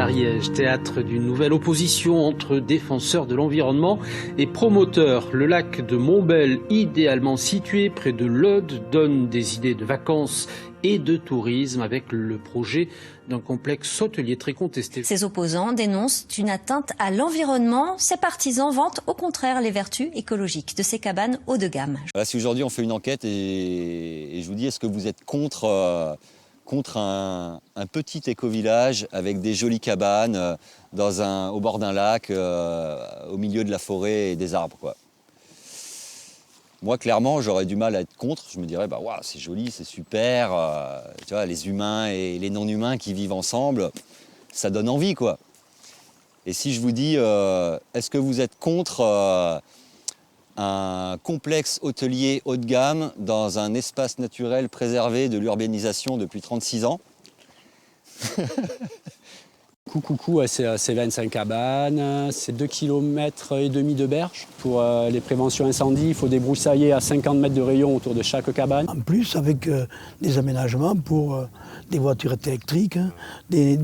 d'Ariège, théâtre d'une nouvelle opposition entre défenseurs de l'environnement et promoteurs. Le lac de Montbel, idéalement situé près de l'Aude, donne des idées de vacances et de tourisme avec le projet d'un complexe hôtelier très contesté. Ses opposants dénoncent une atteinte à l'environnement. Ses partisans vantent au contraire les vertus écologiques de ces cabanes haut de gamme. Voilà, si aujourd'hui on fait une enquête et je vous dis, est-ce que vous êtes contre un petit éco-village avec des jolies cabanes au bord d'un lac, au milieu de la forêt et des arbres, quoi. Moi, clairement, j'aurais du mal à être contre. Je me dirais, bah, wow, c'est joli, c'est super. Tu vois, les humains et les non-humains qui vivent ensemble, ça donne envie, quoi. Et si je vous dis, est-ce que vous êtes contre un complexe hôtelier haut de gamme dans un espace naturel préservé de l'urbanisation depuis 36 ans? Coucou, c'est 25 cabanes, c'est 2,5 km de berge. Pour les préventions incendies, il faut débroussailler à 50 mètres de rayon autour de chaque cabane. En plus, avec des aménagements pour des voitures électriques, des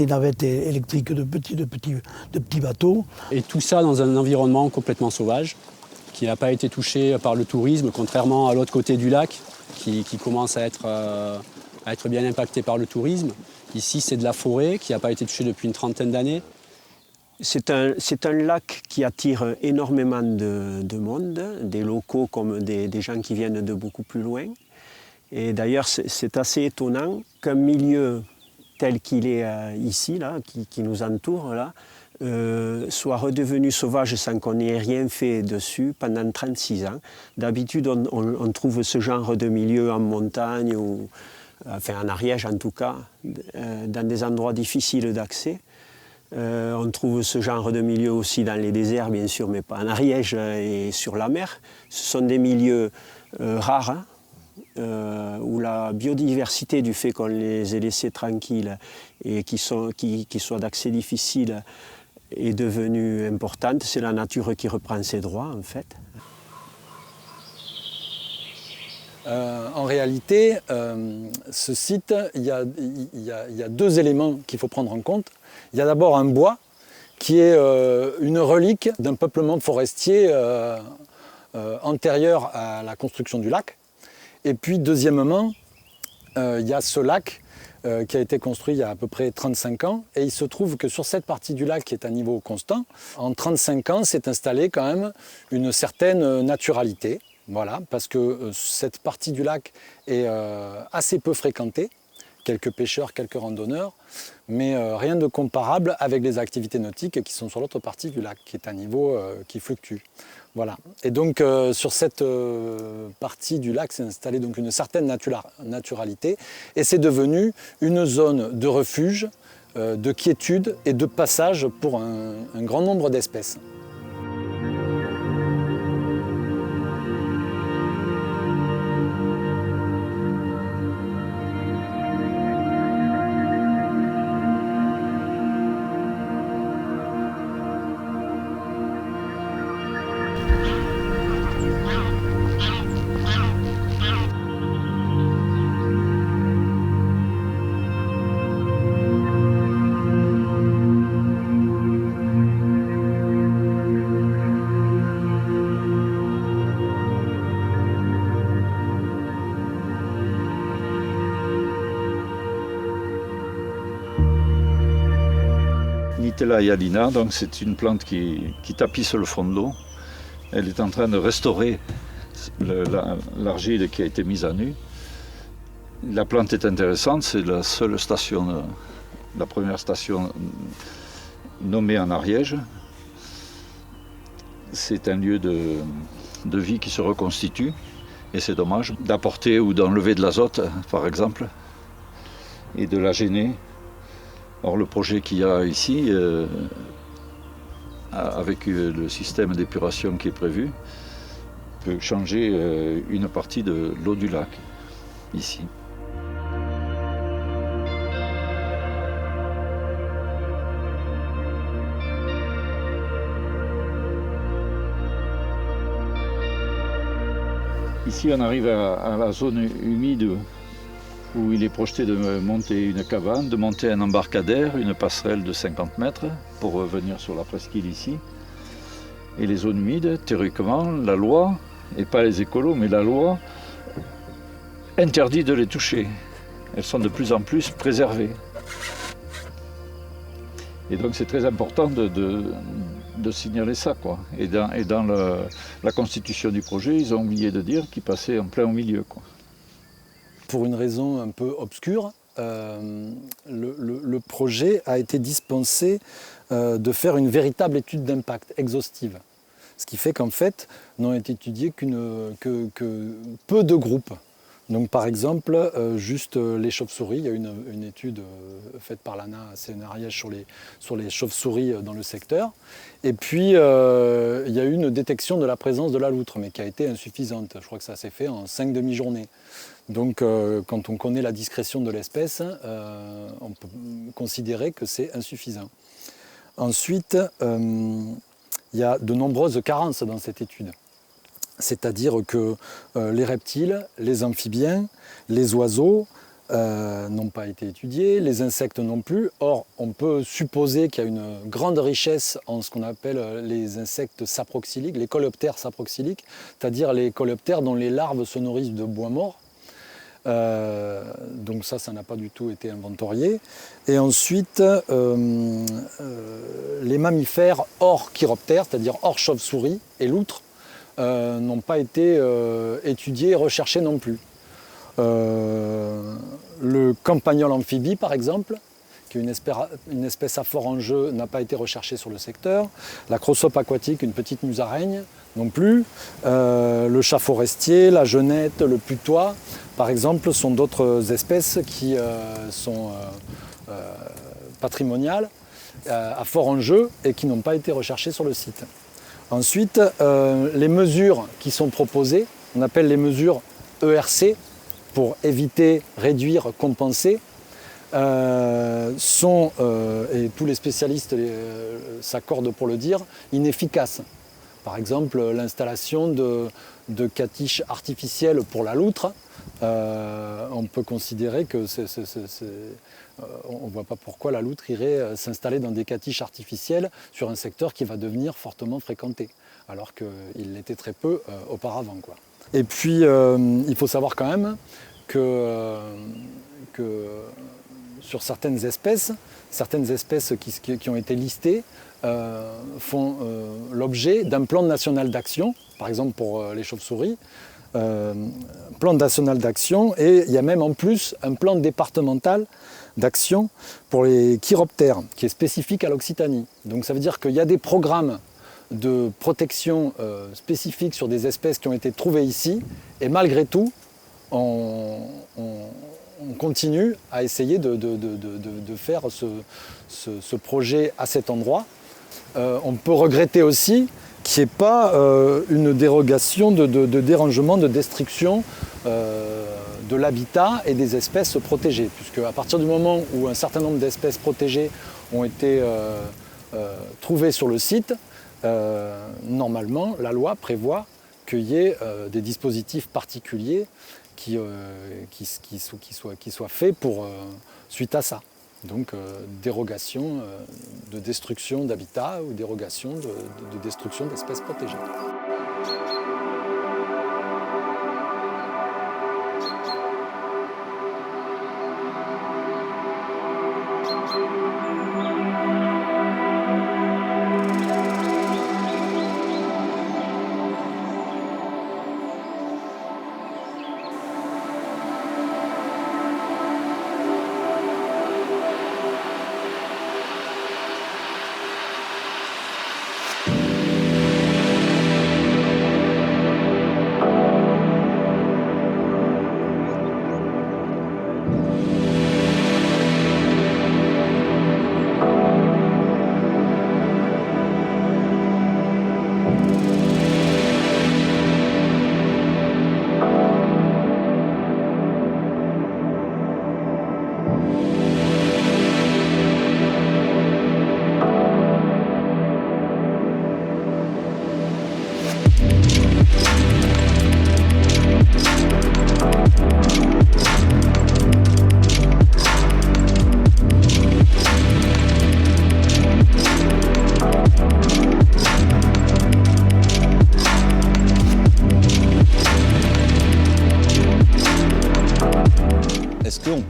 navettes électriques de petits bateaux. Et tout ça dans un environnement complètement sauvage, qui n'a pas été touché par le tourisme, contrairement à l'autre côté du lac, qui commence à être bien impacté par le tourisme. Ici, c'est de la forêt qui n'a pas été touchée depuis une trentaine d'années. C'est un lac qui attire énormément de monde, des locaux comme des gens qui viennent de beaucoup plus loin. Et d'ailleurs, c'est assez étonnant qu'un milieu tel qu'il est ici, là, qui nous entoure, là, soit redevenu sauvage sans qu'on ait rien fait dessus pendant 36 ans. D'habitude, on trouve ce genre de milieu en montagne ou enfin en Ariège en tout cas, dans des endroits difficiles d'accès. On trouve ce genre de milieu aussi dans les déserts, bien sûr, mais pas en Ariège et sur la mer. Ce sont des milieux rares, où la biodiversité, du fait qu'on les ait laissés tranquilles et qui soient d'accès difficile, est devenue importante. C'est la nature qui reprend ses droits, en fait. En réalité, ce site, il y a deux éléments qu'il faut prendre en compte. Il y a d'abord un bois qui est une relique d'un peuplement forestier antérieur à la construction du lac. Et puis deuxièmement, il y a ce lac qui a été construit il y a à peu près 35 ans. Et il se trouve que sur cette partie du lac qui est à niveau constant, en 35 ans s'est installée quand même une certaine naturalité. Voilà, parce que cette partie du lac est assez peu fréquentée, quelques pêcheurs, quelques randonneurs, mais rien de comparable avec les activités nautiques qui sont sur l'autre partie du lac, qui est un niveau qui fluctue. Voilà. Et donc sur cette partie du lac s'est installée donc une certaine naturalité, et c'est devenu une zone de refuge, de quiétude et de passage pour un grand nombre d'espèces. Nitella hyalina, donc c'est une plante qui tapisse le fond de l'eau. Elle est en train de restaurer l'argile qui a été mise à nu. La plante est intéressante, c'est la seule station, la première station nommée en Ariège. C'est un lieu de vie qui se reconstitue et c'est dommage d'apporter ou d'enlever de l'azote, par exemple, et de la gêner. Or, le projet qu'il y a ici, avec le système d'épuration qui est prévu, peut changer une partie de l'eau du lac, ici. Ici, on arrive à la zone humide où il est projeté de monter une cabane, de monter un embarcadère, une passerelle de 50 mètres pour revenir sur la presqu'île ici. Et les zones humides, théoriquement, la loi, et pas les écolos, mais la loi, interdit de les toucher. Elles sont de plus en plus préservées. Et donc c'est très important de signaler ça, quoi. Et dans la constitution du projet, ils ont oublié de dire qu'il passait en plein au milieu, quoi. Pour une raison un peu obscure, le projet a été dispensé de faire une véritable étude d'impact exhaustive. Ce qui fait qu'en fait, n'ont été étudiés que peu de groupes. Donc par exemple, juste les chauves-souris, il y a une étude faite par l'ANA à Sénariège sur les chauves-souris dans le secteur. Et puis il y a eu une détection de la présence de la loutre, mais qui a été insuffisante. Je crois que ça s'est fait en 5 demi-journées. Donc quand on connaît la discrétion de l'espèce, on peut considérer que c'est insuffisant. Ensuite, il y a de nombreuses carences dans cette étude. C'est-à-dire que les reptiles, les amphibiens, les oiseaux n'ont pas été étudiés, les insectes non plus. Or, on peut supposer qu'il y a une grande richesse en ce qu'on appelle les insectes saproxyliques, les coléoptères saproxyliques, c'est-à-dire les coléoptères dont les larves se nourrissent de bois mort. Donc ça n'a pas du tout été inventorié. Et ensuite, les mammifères hors chiroptères, c'est-à-dire hors chauve-souris et loutre, n'ont pas été étudiés et recherchés non plus. Le campagnol amphibie, par exemple, qui est une espèce à fort enjeu, n'a pas été recherché sur le secteur. La chrosope aquatique, une petite musaraigne, non plus. Le chat forestier, la genette, le putois, par exemple, sont d'autres espèces qui sont patrimoniales, à fort enjeu, et qui n'ont pas été recherchées sur le site. Ensuite, les mesures qui sont proposées, on appelle les mesures ERC, pour éviter, réduire, compenser, sont, et tous les spécialistes s'accordent pour le dire, inefficaces. Par exemple, l'installation de catiches artificielles pour la loutre, on peut considérer que on ne voit pas pourquoi la loutre irait s'installer dans des catiches artificielles sur un secteur qui va devenir fortement fréquenté, alors qu'il l'était très peu auparavant, quoi. Et puis, il faut savoir quand même que sur certaines espèces qui ont été listées font l'objet d'un plan national d'action, par exemple pour les chauves-souris, plan national d'action, et il y a même en plus un plan départemental d'action pour les chiroptères, qui est spécifique à l'Occitanie. Donc ça veut dire qu'il y a des programmes de protection spécifiques sur des espèces qui ont été trouvées ici, et malgré tout, on continue à essayer de faire ce projet à cet endroit. On peut regretter aussi qu'il n'y ait pas une dérogation de dérangement, de destruction de l'habitat et des espèces protégées, puisque à partir du moment où un certain nombre d'espèces protégées ont été trouvées sur le site, normalement la loi prévoit qu'il y ait des dispositifs particuliers qui soient faits suite à ça. Donc dérogation de destruction d'habitat ou dérogation de destruction d'espèces protégées.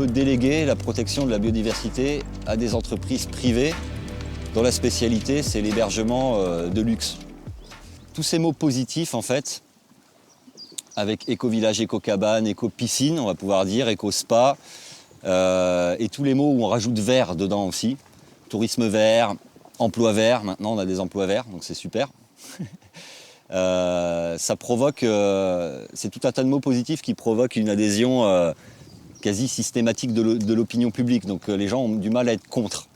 peut déléguer la protection de la biodiversité à des entreprises privées dont la spécialité, c'est l'hébergement de luxe. Tous ces mots positifs, en fait, avec éco-village, éco-cabane, éco-piscine, on va pouvoir dire, éco-spa, et tous les mots où on rajoute vert dedans aussi. Tourisme vert, emploi vert, maintenant on a des emplois verts, donc c'est super. Ça provoque, c'est tout un tas de mots positifs qui provoquent une adhésion quasi systématique de l'opinion publique, donc les gens ont du mal à être contre.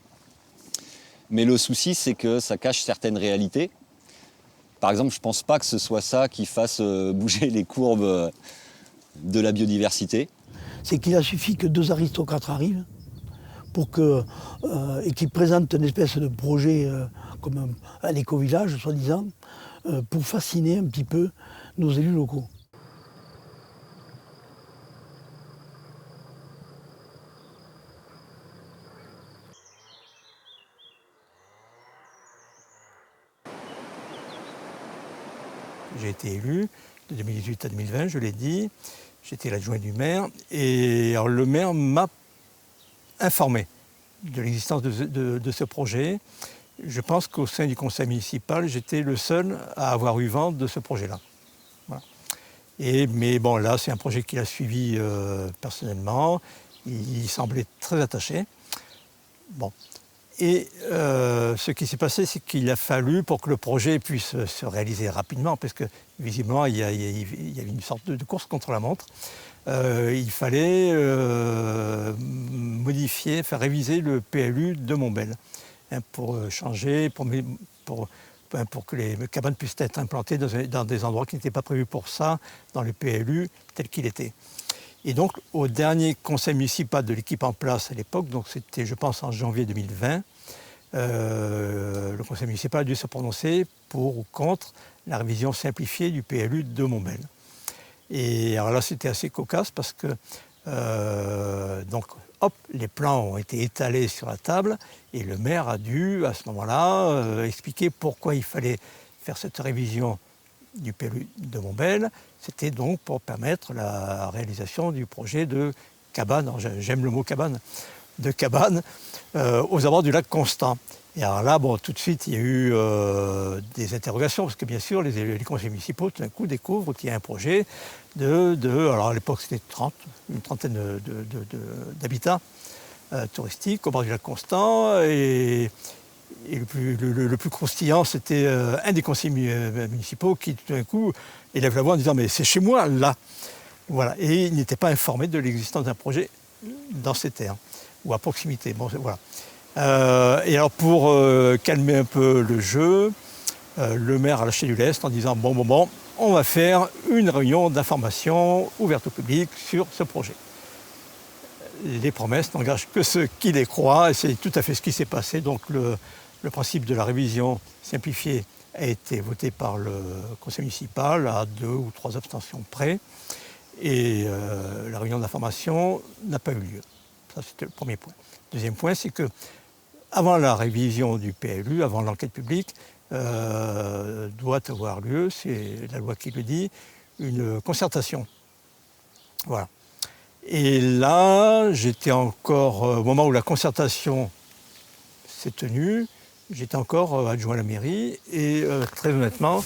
Mais le souci, c'est que ça cache certaines réalités. Par exemple, je ne pense pas que ce soit ça qui fasse bouger les courbes de la biodiversité. C'est qu'il a suffi que 2 aristocrates arrivent et qu'ils présentent une espèce de projet comme un éco-village, soi-disant, pour fasciner un petit peu nos élus locaux. J'ai été élu de 2018 à 2020, je l'ai dit. J'étais l'adjoint du maire. Et alors, le maire m'a informé de l'existence de ce projet. Je pense qu'au sein du conseil municipal, j'étais le seul à avoir eu vent de ce projet-là. Voilà. Mais bon, là, c'est un projet qu'il a suivi personnellement. Il semblait très attaché. Bon. Et ce qui s'est passé, c'est qu'il a fallu, pour que le projet puisse se réaliser rapidement, parce que visiblement, il y avait une sorte de course contre la montre, il fallait modifier, faire réviser le PLU de Montbel, hein, pour changer, pour que les cabanes puissent être implantées dans des endroits qui n'étaient pas prévus pour ça, dans le PLU tel qu'il était. Et donc, au dernier conseil municipal de l'équipe en place à l'époque, donc c'était, je pense, en janvier 2020, le conseil municipal a dû se prononcer pour ou contre la révision simplifiée du PLU de Montbel. Et alors là, c'était assez cocasse parce que, donc, hop, les plans ont été étalés sur la table et le maire a dû, à ce moment-là, expliquer pourquoi il fallait faire cette révision du PLU de Montbel. C'était donc pour permettre la réalisation du projet de cabane, j'aime le mot cabane, de cabane aux abords du lac Constant. Et alors là, bon, tout de suite, il y a eu des interrogations, parce que bien sûr, les conseils municipaux, tout d'un coup, découvrent qu'il y a un projet alors à l'époque, c'était une trentaine d'habitats touristiques au bord du lac Constant. Et le plus croustillant, c'était un des conseillers municipaux qui, tout d'un coup, élève la voix en disant « mais c'est chez moi, là !» Voilà. Et il n'était pas informé de l'existence d'un projet dans ces terres, ou à proximité. Bon, voilà. Et alors, pour calmer un peu le jeu, le maire a lâché du lest en disant « bon, on va faire une réunion d'information ouverte au public sur ce projet. » Les promesses n'engagent que ceux qui les croient, et c'est tout à fait ce qui s'est passé. Donc le principe de la révision simplifiée a été voté par le conseil municipal à 2 ou 3 abstentions près, et la réunion d'information n'a pas eu lieu. Ça, c'était le premier point. Deuxième point, c'est que avant la révision du PLU, avant l'enquête publique, doit avoir lieu, c'est la loi qui le dit, une concertation. Voilà. Et là, j'étais encore, au moment où la concertation s'est tenue, j'étais encore adjoint à la mairie et très honnêtement,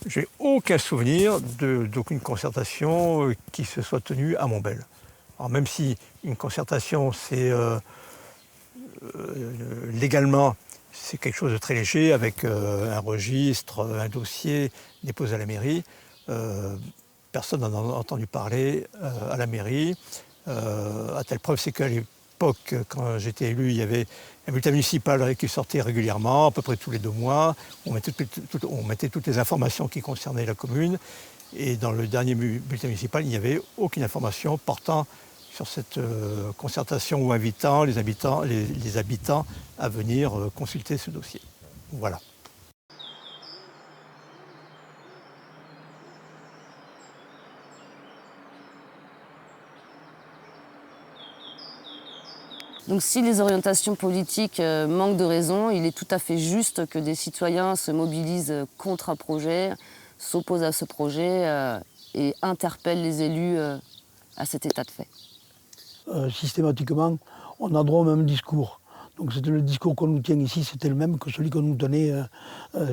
j'ai aucun souvenir d'aucune concertation qui se soit tenue à Montbel. Alors même si une concertation, c'est légalement, c'est quelque chose de très léger avec un registre, un dossier déposé à la mairie, personne n'en a entendu parler à la mairie. À telle preuve, c'est qu'à l'époque, quand j'étais élu, il y avait un bulletin municipal qui sortait régulièrement, à peu près tous les 2 mois. On mettait toutes les informations qui concernaient la commune. Et dans le dernier bulletin municipal, il n'y avait aucune information portant sur cette concertation ou invitant les habitants à venir consulter ce dossier. Voilà. Donc si les orientations politiques manquent de raison, il est tout à fait juste que des citoyens se mobilisent contre un projet, s'opposent à ce projet et interpellent les élus à cet état de fait. systématiquement, on a droit au même discours. Donc le discours qu'on nous tient ici, c'était le même que celui qu'on nous donnait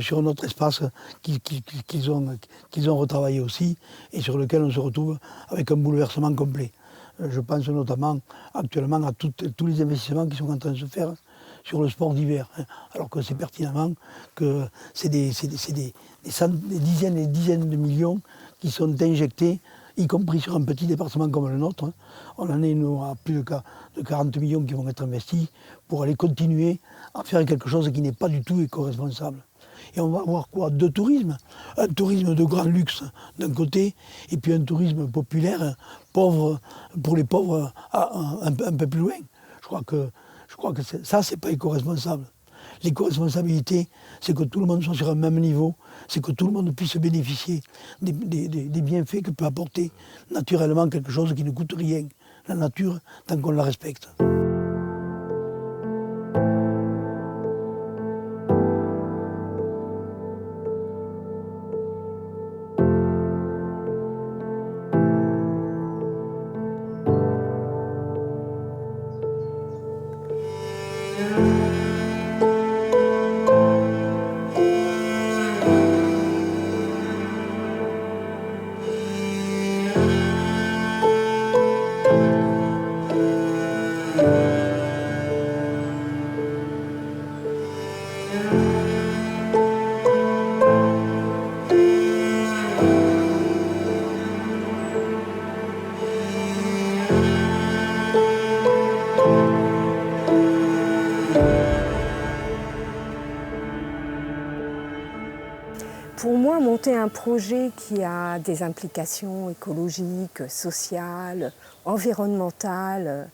sur notre espace qu'ils ont retravaillé aussi et sur lequel on se retrouve avec un bouleversement complet. Je pense notamment actuellement à tous les investissements qui sont en train de se faire sur le sport d'hiver, alors que c'est pertinemment que c'est des dizaines et des dizaines de millions qui sont injectés, y compris sur un petit département comme le nôtre. On en est nous, à plus de 40 millions qui vont être investis pour aller continuer à faire quelque chose qui n'est pas du tout éco-responsable. Et on va avoir quoi? Deux tourismes. Un tourisme de grand luxe d'un côté, et puis un tourisme populaire, pauvre, pour les pauvres, un peu plus loin. Je crois que ça, c'est pas éco-responsable. L'éco-responsabilité, c'est que tout le monde soit sur un même niveau, c'est que tout le monde puisse bénéficier des bienfaits que peut apporter naturellement quelque chose qui ne coûte rien. La nature, tant qu'on la respecte. Pour moi, monter un projet qui a des implications écologiques, sociales, environnementales,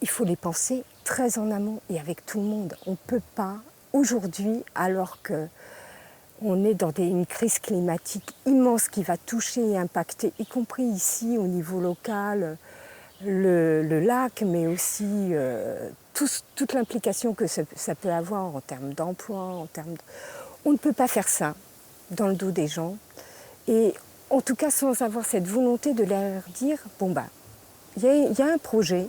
il faut les penser très en amont et avec tout le monde. On ne peut pas, aujourd'hui, alors qu'on est dans une crise climatique immense qui va toucher et impacter, y compris ici au niveau local, le lac, mais aussi toute l'implication que ça peut avoir en termes d'emploi, On ne peut pas faire ça dans le dos des gens, et en tout cas sans avoir cette volonté de leur dire bon bah, il y a un projet,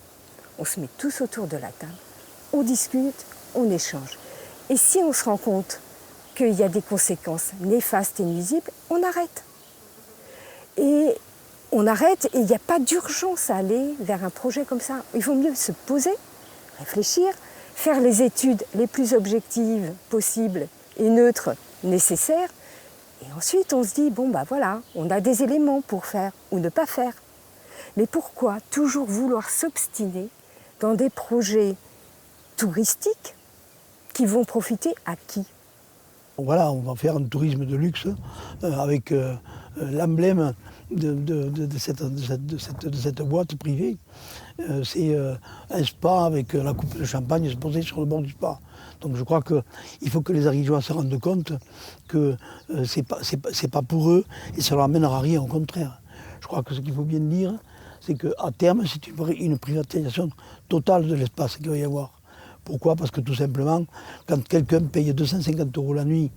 on se met tous autour de la table, on discute, on échange. Et si on se rend compte qu'il y a des conséquences néfastes et nuisibles, on arrête. Et on arrête, et il n'y a pas d'urgence à aller vers un projet comme ça. Il vaut mieux se poser, réfléchir, faire les études les plus objectives possibles et neutre nécessaire, et ensuite on se dit bon bah voilà, on a des éléments pour faire ou ne pas faire. Mais pourquoi toujours vouloir s'obstiner dans des projets touristiques qui vont profiter à qui? Voilà, on va faire un tourisme de luxe avec l'emblème de cette boîte privée. C'est un spa avec la coupe de champagne posée sur le bord du spa. Donc je crois qu'il faut que les Ariégeois se rendent compte que c'est pas pour eux et ça leur amènera rien, au contraire. Je crois que ce qu'il faut bien dire, c'est qu'à terme, c'est une privatisation totale de l'espace qu'il va y avoir. Pourquoi? Parce que tout simplement, quand quelqu'un paye 250 € la nuit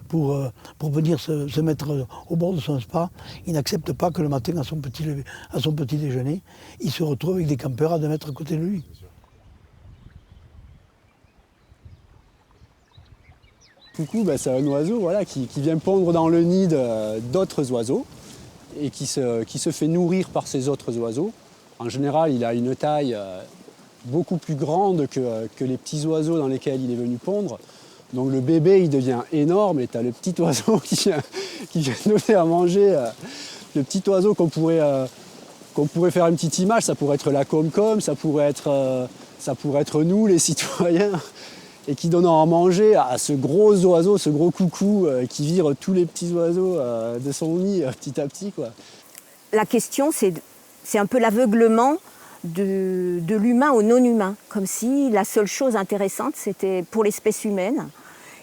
pour venir se mettre au bord de son spa, il n'accepte pas que le matin, à son petit déjeuner, il se retrouve avec des campeurs à 2 mètres à côté de lui. Coucou, c'est un oiseau voilà, qui vient pondre dans le nid d'autres oiseaux et qui se fait nourrir par ces autres oiseaux. En général, il a une taille beaucoup plus grande que les petits oiseaux dans lesquels il est venu pondre. Donc le bébé, il devient énorme et tu as le petit oiseau qui vient donner à manger. Le petit oiseau qu'on pourrait faire une petite image, ça pourrait être la Comcom, ça pourrait être nous, les citoyens, et qui donne à manger à ce gros oiseau, ce gros coucou qui vire tous les petits oiseaux de son nid petit à petit, quoi. La question, c'est un peu l'aveuglement de l'humain au non-humain, comme si la seule chose intéressante, c'était pour l'espèce humaine,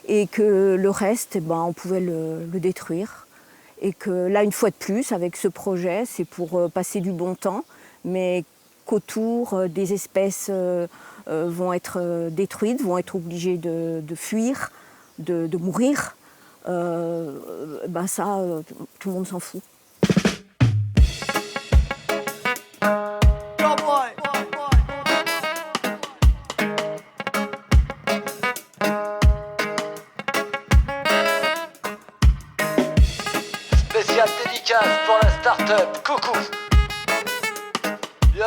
et que le reste, on pouvait le détruire. Et que là, une fois de plus, avec ce projet, c'est pour passer du bon temps, mais qu'autour des espèces vont être détruites, vont être obligées de fuir, de mourir. Ça, tout le monde s'en fout. Yo, boy. dédicace pour la start-up. Coucou. Yup.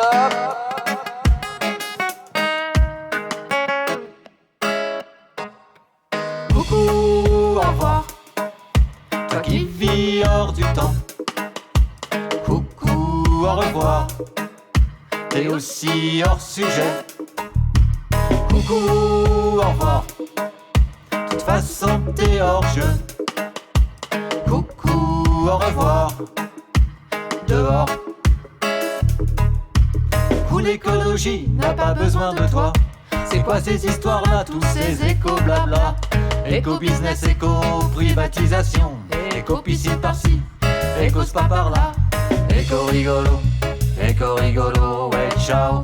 Coucou, au revoir. Toi qui vis hors du temps. Coucou, au revoir. T'es aussi hors sujet. Coucou, au revoir. De toute façon, t'es hors jeu. Coucou, au revoir. Dehors. Où l'écologie n'a pas besoin de toi. C'est quoi ces histoires-là, tous ces éco-blabla? Éco-business, éco-privatisation, éco-piscine par-ci, éco-spa par-là. Éco-rigolo, ouais ciao.